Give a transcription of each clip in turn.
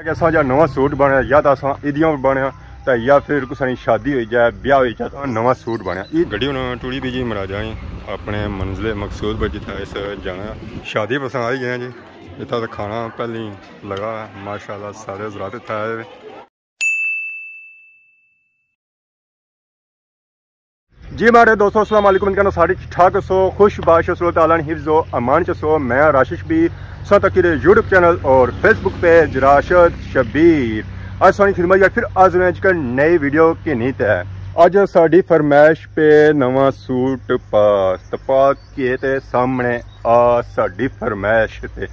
असा नवा सूट बनया या तो असा ईदियों बनया तो या फिर कुछ शादी हो जाए ब्याह हो जाए तो नवा सूट बनया। ये गड्डी हूँ टूड़ी भी जी मरा जाए अपने मंजिले मकसूद पर जितना इस जाना शादी पसंद आई गए जी। इतना तो खाना पहले लगा है माशाल्लाह सारे हज़रात इतना आए। जी हमारे दोस्तों अस्सलाम वालेकुम इनका सारी ठीक ठाक सो खुश बाश ताला हिफ्ज़ो अमान चसो मैं राशिश भी तक यूट्यूब चैनल और फेसबुक पेज राशिद शबीर आज सारी खिदमत या फिर आज कर नई वीडियो की नीत है। अज साड़ी फरमैश पे नवा सूट पास के ते सामने आ साड़ी फरमैश ते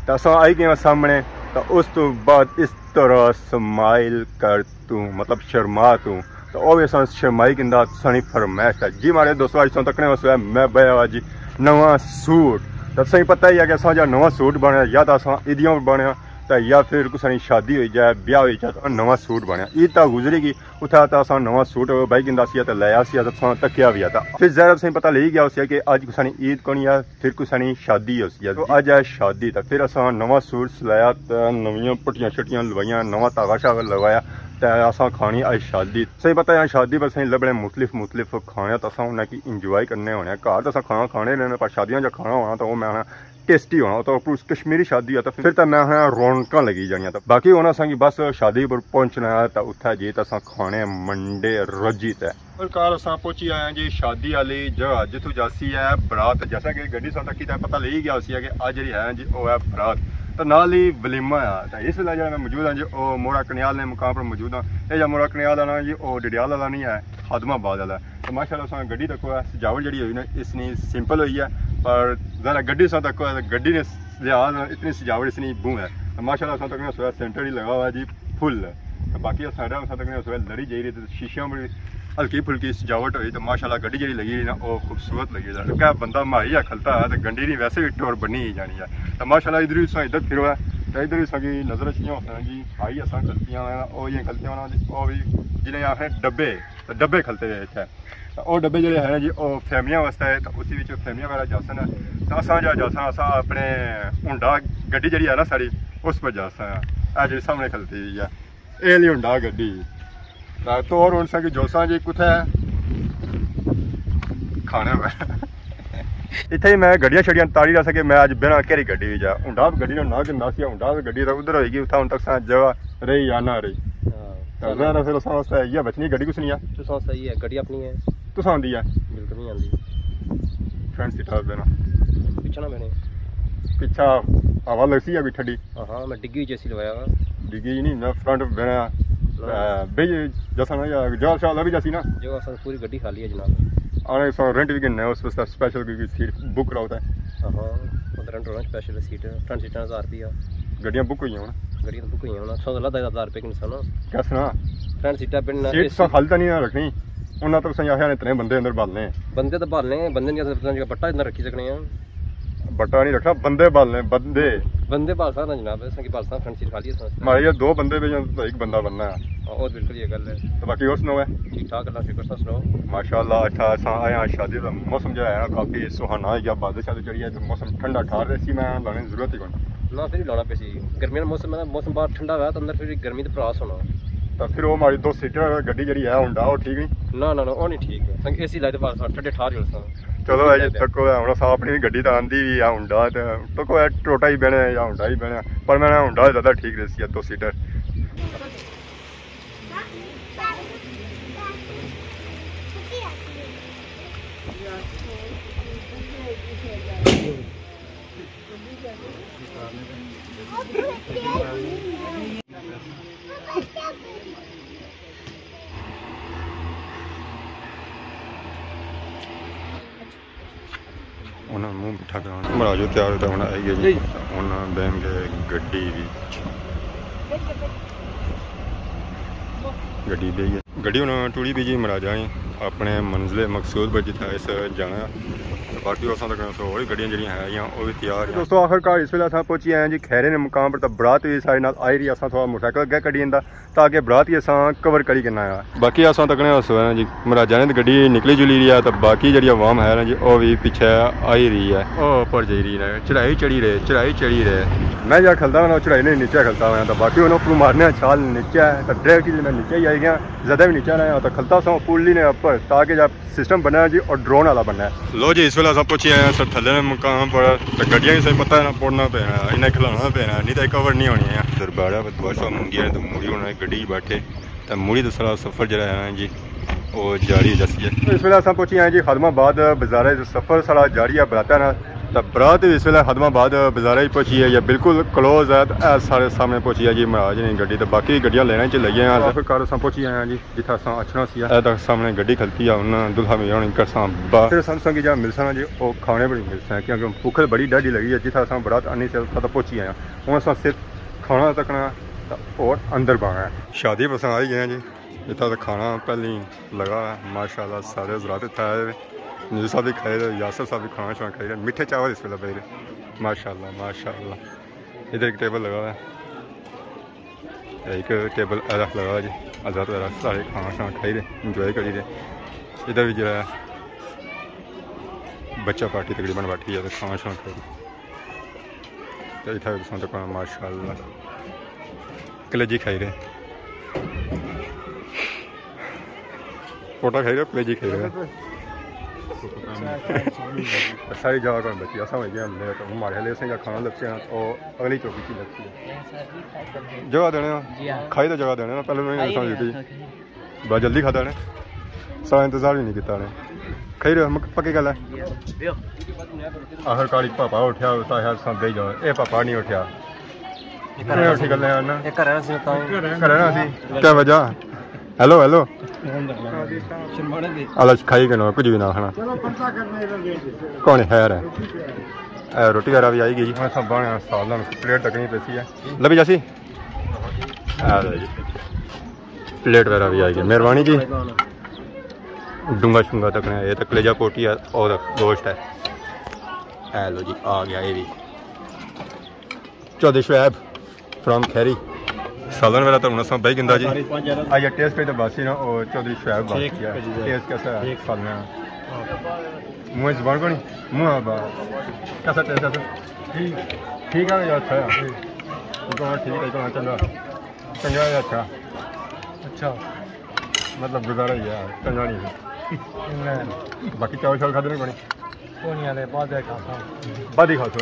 असा आई गए सामने तो उस तो बाद इस तरह स्माइल कर तू मतलब शर्मा तू तो वह अस शर्माई किंदा सानी फरमैश है जी। हमारे दोस्तों अज तकने वास्ते मैं बया जी नवा सूट तो सही पता ही है कि असा नवा सूट बनया या तो असा ईदियों बनया तो या फिर कुछ शादी हो जाए ब्याह हो जाए तो नवा सूट बनया। ईद तो गुजरेगी उतना तो असा नवा सूट बाई किंदा तो लिया तो तकिया भी आता फिर ज़्यादा सही पता ले गया उसे कि अज कुछ ईद कोनी है फिर कुछ शादी है तो अज है शादी तो फिर असा नवा सूट सिलाया तो नवियां पट्टियां शट्टियां लवाइया नवा धागा शागा लगवाया तो असा खानी आज शादी सही पता है शादी पर सही लभने मुख्तलिफ खाने तो असा उन्हें की इंजॉय करने होने घर तो असा खाना खाने लेने पर शादियां जो खाना होना तो वो मैं टेस्टी होना तो कश्मीरी शादी है तो फिर तो मैं रौनक लगी जानिया। तो बाकी होना असा बस शादी पर पहुंचना है तो उत्थे जी तो खाने मंडे रजित है और कार असा पहुंची आए जी शादी वाली जगह जितों जासी है बरात जैसा कि गड्डी सा तक पता ले ही गया कि अज जी है जी वो है बरात तो नाल ही वलीमा है तो इस वेले जो मैं मौजूद हाँ जी वो मोड़ा कनियाल ने मुकाम पर मौजूद हाँ। यह मोड़ा कनियाल वाला जी वो डडियाल वाला नहीं है खादमाबाद वाला तो माशाल्लाह गड्डी तक है सजावट जी हुई ना इसनी सिंपल हुई है पर जरा गड्डी सा तक गड्डी ने लिहाज इतनी सजावट इसनी बू है तो माशाल्लाह तक सेंटर ही लगा हुआ है जी फुल तो बाकी साइडा तक लड़ी जा रही थी शीशियां बड़ी हल्की फुल्की सजावट हुई तो माशाल्लाह गड्डी जी लगी ना वो खूबसूरत लगी क्या बंदा माही खलता है तो गड्डी नहीं वैसे भी टोर बनी ही जानी है तो माशाल्लाह इधर भी इधर फिरो है तो इधर भी सकी नजर अच्छी होता है जी आई असा खलतियाँ खलतियाँ वो भी जिन्हें आखिर डब्बे तो डब्बे खलते हुए इतने तो वो डब्बे जो है जी वो फैमिलियां वास्ते है तो उसी फैमिलियां वगैरह जासन है तो असा जो जासा असा अपने हुंडा गड्डी जी है ना सारी उस पर जासा है जी सामने खलती हुई है ये ली हुंडा गड्डी तो और उनसा की जोसा जी कुछ है खाने में इतने मैं गड्डियां शड़ियां तारी रहा सके मैं अज बिना केरी गड्डी भी जा हुंडा गड्डी ने ना गिंदा हुंडा गड्डी तो उधर होगी उतना तक जगह रही या ना रही फिर ये बचनी गड्डी कुछ नहीं है तो सही है गड्डी अपनी है तो आंदी है बिल्कुल नहीं आंदी फ्रंट सीट देना पीछे ना मैंने पीछा हवा लगती है ठंडी हाँ मैं डिग्गी जैसी लगाया डिग्गी नहीं मैं फ्रंट बना जैसा ना जगह शाह भी जैसी ना जगह पूरी गड्डी खाली है जनाब और रेंट भी गिनना है उस पर स्पेशल क्योंकि सीट बुक करा होता है हाँ रेंट होना स्पेशल सीट फ्रंट सीट 1000 रुपया गड्डियाँ बुक हुई हैं गड्डियाँ बुक हुई हैं 1000 रुपये की ना कैसा फ्रंट सीटा सीट खाली तो नहीं रखनी उन्होंने तो सही आखिया इतने बंदे अंदर बालने बंदे तो बालने बंदे नहीं बट्टा इतना रखी सकने बट्टा नहीं रखना बंदे बालने बंदे बाल सकना जनाब बाल सकना फ्रंट सीट खाली है हमारे ये 2 बंदे भी तो एक बंदा बनना है और बिल्कुल ये गल है तो बाकी और सुनो है ठीक ठाक अल्लाह शुक्र सा सुनो माशाल्लाह अच्छा असा आया शादी का मौसम जो है काफ़ी सुहाना है या बादल शादी चढ़ी है तो मौसम ठंडा ठार रही सी मैं लाने की जरूरत ही कोई ना फिर लाना पे सी गर्मी का मौसम बाहर ठंडा हुआ तो अंदर फिर गर्मी तो प्रास होना तो फिर वो हमारी 2 सीटर गड्डी जी है हुंडा वो ठीक नहीं ना वो नहीं ठीक है एसी लाए तो ठंडे ठार ही चलो अजे तक हम अपनी गड्डी तो आँधी भी है हुंडा तो टोटा ही बने या हुंडा ही बने पर मैंने हुंडा ज़्यादा ठीक रही है 2 सीटर उन्हें मुँह मिठा कराना मराजो तैयार होता होना आई जी उन्हें बहन के गड्डी भी गड्डी हूँ टूड़ी भी जी मराजा अपने मंजिल मकसूद पर जिथे इस जाना। बाकी उस तक होर गड्डियां जड़ियां है वो भी तैयार है। दोस्तों आखिरकार इस वेले अस पहुंची आए जी खैरे ने मुकाम पर। तो बरात भी साढ़े नाल आई रही, अस थोड़ा मोटरसाइकिल अगे कड्डी जंदा ताकि बरात ही अस कवर करी करना है। बाकी अस तकने उस जी महाराजा ने गड्डी निकली जुली रही है। तो बाकी जी आवाम है ना जी वो भी पीछे आई रही है, वो ऊपर जाई रही है, चढ़ाई चढ़ी रहे। मैं जहाँ खलता हूँ चढ़ाई नहीं नीचे खलता हुआ। तो बाकी उन्होंने ऊपर मारने छाल नीचे है। तो डायरेक्ट जी मैं नीचे ही आई गया, ज़्यादा भी नीचे रहा। तो खलता सा पुली ने ऊपर ताकि जब सिस्टम बना है जी और ड्रोन वाला बनना है। लो जी इस वेले सब पहुंचे आए सर थले मुकाम पर। तो गड्डियां भी सही पता है ना पौड़ना पैना, इन्हें खिलाना पैना, नहीं तो कवर नहीं होनी है। दरबारा दुआ मुंगी है तो मूड़ी होना गड्डी बैठे। तो मूड़ी तो सारा सफ़र जरा है जी वो जारी दसी है। तो इस वेले अस पहुंचे आए जी खदमाबाद बाजारे। सफ़र सारा जारी है बराता ना। तो बरात इस वेले खदमाबाद बाजारे पहुंची है या बिल्कुल क्लोज है। तो सारे सामने पहुंची है जी महाराज ने गड्डी। तो बाकी गड्डियां लेने च लगे हैं। आखिरकार अस पहुंची आए हैं जी जिथे अस अचना सी। सामने गड्डी खलती है उन्हें दुल्हा मेरा करसा फिर संग जो मिलसा जी वो खाने बड़ी मिलसा है क्योंकि भुख बड़ी डाढ़ी लगी है। जिथे अस बरात आनी से तो पहुंची आए हूँ। अस सिर्फ खाना तकना और अंदर पाना है। शादी पसंद आई गए जी इतना तो खाना पहले लगा है माशाल्लाह। सारे हजरात इतना आए, न्यूज़ साहब भी खाए रहे, यासर साहब भी खाना शाना खाई रहे। मीठे चावल इस वेले पे माशाल्लाह माशाल्लाह। इधर एक टेबल लगा है, एक टेबल अलग लगा जी हजरत वगैरह सारे खाना शाना खाई रहे, इंजॉय करी रहे। इधर भी जरा बच्चा पार्टी तकरीबन बैठी है तो खाना शाना खाई रहे। तो इतना तो माशाल्लाह कलेजी खाई रहे, पोटा खाई रहे, कलेजी खाई रहे। सारी जगह कौन बची असा हो गया लेट हमारे लिए से खाना लगते हैं और अगली चौकी की लगती है। जगह देने खाई तो जगह देने पहले उन्होंने दी बहुत जल्दी खाता ने सारा इंतजार भी नहीं किया ने खाई रहे पक्की गल है। आखिरकार पापा उठा उठा दे जाओ ये पापा नहीं उठा उठी गल क्या वजह। हेलो हेलो अलग खाई के कुछ भी ना खाना कौन खैर है। रोटी वगैरह भी आई गई सब बने साल प्लेट तकनी पैसी है लभी जासी प्लेट वगैरह भी आई गई मेहरबानी जी। डूंगा शुंगा तकना ये तो कलेजा पोटी है और गोश्त है। हेलो जी आ गया ये भी चौधरी शुएब फ्रॉम खैरी सालन वाला तो उन्हें बही गिंदा जी आज टेस्ट पे तो बासी ना और चौधरी शुएब बात किया टेस्ट कैसा है साल में मुँह जुबान को नहीं मुँह कैसा टेस्ट है ठीक है अच्छा है ठीक है चंगा चंगा है अच्छा मतलब गुजारा ही है चंगा नहीं है। बाकी चावल चावल खाते नहीं बने बाद ही खाते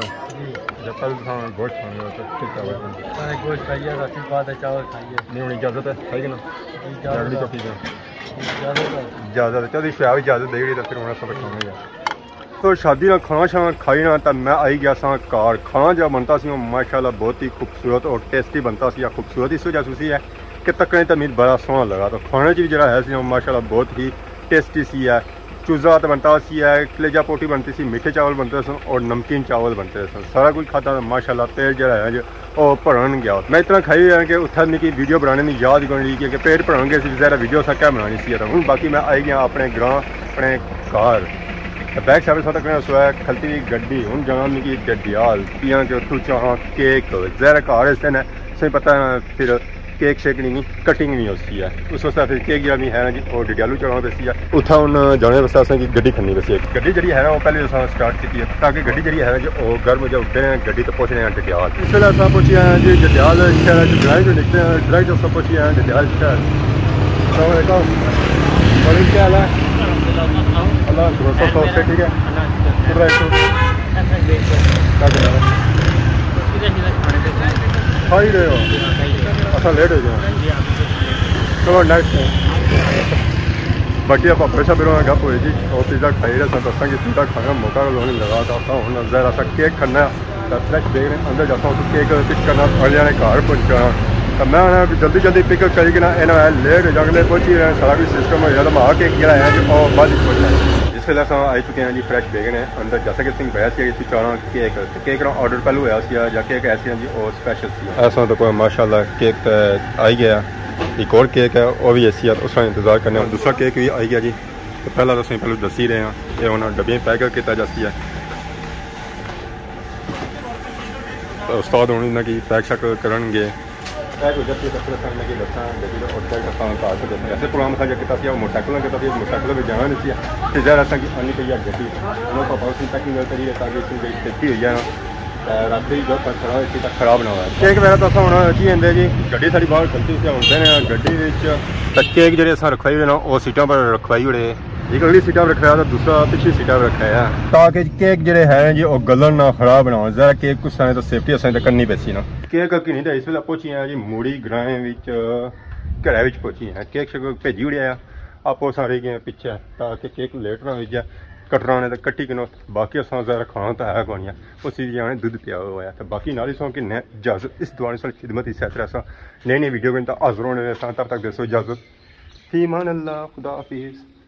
जब तक गोश्त खाएंगे तो ठीक गोश्त खाइए बाद चावल खाइए नहीं होनी इजाजत है खाएगी ना अगली को ठीक है इजाजत चौधरी शुएब इजाजत दे तो फिर उन्हें सब खाएंगे। तो शादी ना खाना शाना खाई ना तो मैं आई गया सा कार। खाना जब बनता सी माशाल्लाह बहुत ही खूबसूरत और टेस्टी बनता सी। खूबसूरत इस वजह से है कि तकने तो मीट बड़ा सोहना लगा। तो खाने भी जरा है माशाल्लाह बहुत ही टेस्टी सी है। चूज़ा तो बनता सी है, कलेजा पोटी बनती सी, मीठे चावल बनते सन और नमकीन चावल बनते सन। सारा कुछ खाता माशाल्लाह। पेट जरा है जो और भरन गया मैं इतना खाई है कि उत्थे मिगी वीडियो बनाने की याद करनी कि पेट भरन गए ज़्यादा वीडियो सा क्या बनानी सी। हूँ बाकी मैं आई गया अपने ग्रां अपने घर बैक साइड से तक सोया खलती हुई गड्डी हूँ जाना मिगी डडियाल पियाँ के उतू चाह केक ज़रा घर इस दिन सही पता फिर केक शेक नहीं कटिंग नहीं होती है उस वास्ते फिर केक जरा है ना जी और डडियालू चढ़ाना पैसी है उत्थे हूँ जाने वास्ते असें गड्डी खन्नी पैसी है। गड्डी जी है ना वो पहले अस स्टार्ट की है ताकि गड्डी जी है ना जी वो गर्म जो उठे हैं गड्डी तो पहुँचने हैं डडियाल। इस वेले अस पहुँचे हैं जी डडियाल शहर ड्राइव जो निकले हैं ड्राइव अस पहुँचे हैं डडियाल शहर। क्या हाल है अल्लाह भरोसा ठीक है खाई रहे हो अच्छा लेट हो गया चलो नेक्स्ट बाकी आप पैसा बिरो गप हुई जी और पिज़्ज़ा खाई रहे सन दसा कि पिज़्ज़ा खाने का मौका लोने लगा था हूँ ज़रा सा केक खाना फ्रैश देख रहे अंदर जाता हूँ तो केक पिक करना अगले ने घर पहुँचा तो मैं जल्दी जल्दी पिक करी ना इन्हें लेट जगले पहुँची रहे सारा कुछ सिस्टम हो जाता माँ केक जरा है और बाद पहुँचा। इस वेले अस आई चुके हैं जी फ्रैश बेगन है अंदर जैसा कि सिंह बहस कि चाहना केक केक का ऑर्डर पहलू होया या केक ऐसी जी और स्पेशल सी ऐसा तो कोई माशाल्लाह केक तो आई गया एक और केक है वो भी ऐसी है उसका इंतजार करने दूसरा केक भी आई गया जी तो पहला तो पहले दसी रहे हैं ये उन्होंने डब्बे पैक किया जाती है तो उस्ताद हूँ इन्होंने पैक शैक करेंगे ऐसे प्रोग्राम था जो किया मोटरसाइकिल किया मोटरसाइकिल में जाना नहीं फिर असा कि आनी पई गड्डी उन्होंने पैकिंग करी ताकि खेती हुई है रात जो खराब ना हो केक वगैरह तो हम हूँ की आते जी गड्डी साड़ी बाहर गलती से आते हैं गड्डी केक जो रखवाई हुए ना वो सीटा पर रखवाई हुए एक अगली सीटा पर रखाया तो दूसरा पिछली सीटा पर रखाया ताकि केक जो है जी वो गलन ना खराब ना हो जरा केक कुछ समय तो सेफ्टी असें तो करनी पैसी ना केक की नहीं तो इस वेले पहुंची हैं जी मूड़ी ग्राएं घरै पहुंची हैं केक शेक भेजी उड़िया आपो सारे गए पिछे ताकि केक लेट ना हो जाए कटरा ने तो कट्टी किनो बाकी असा जरा खाना तो है कौन उसी जाने दुध पिया हुआ है तो बाकी नाली सौ कि इजाजत इस दुआ खिदमत ही सैतर ऐसा नई नई वीडियो में हाजिर होने तब तक दसो इजाजत फी मान अल्लाह खुदा हाफिज़।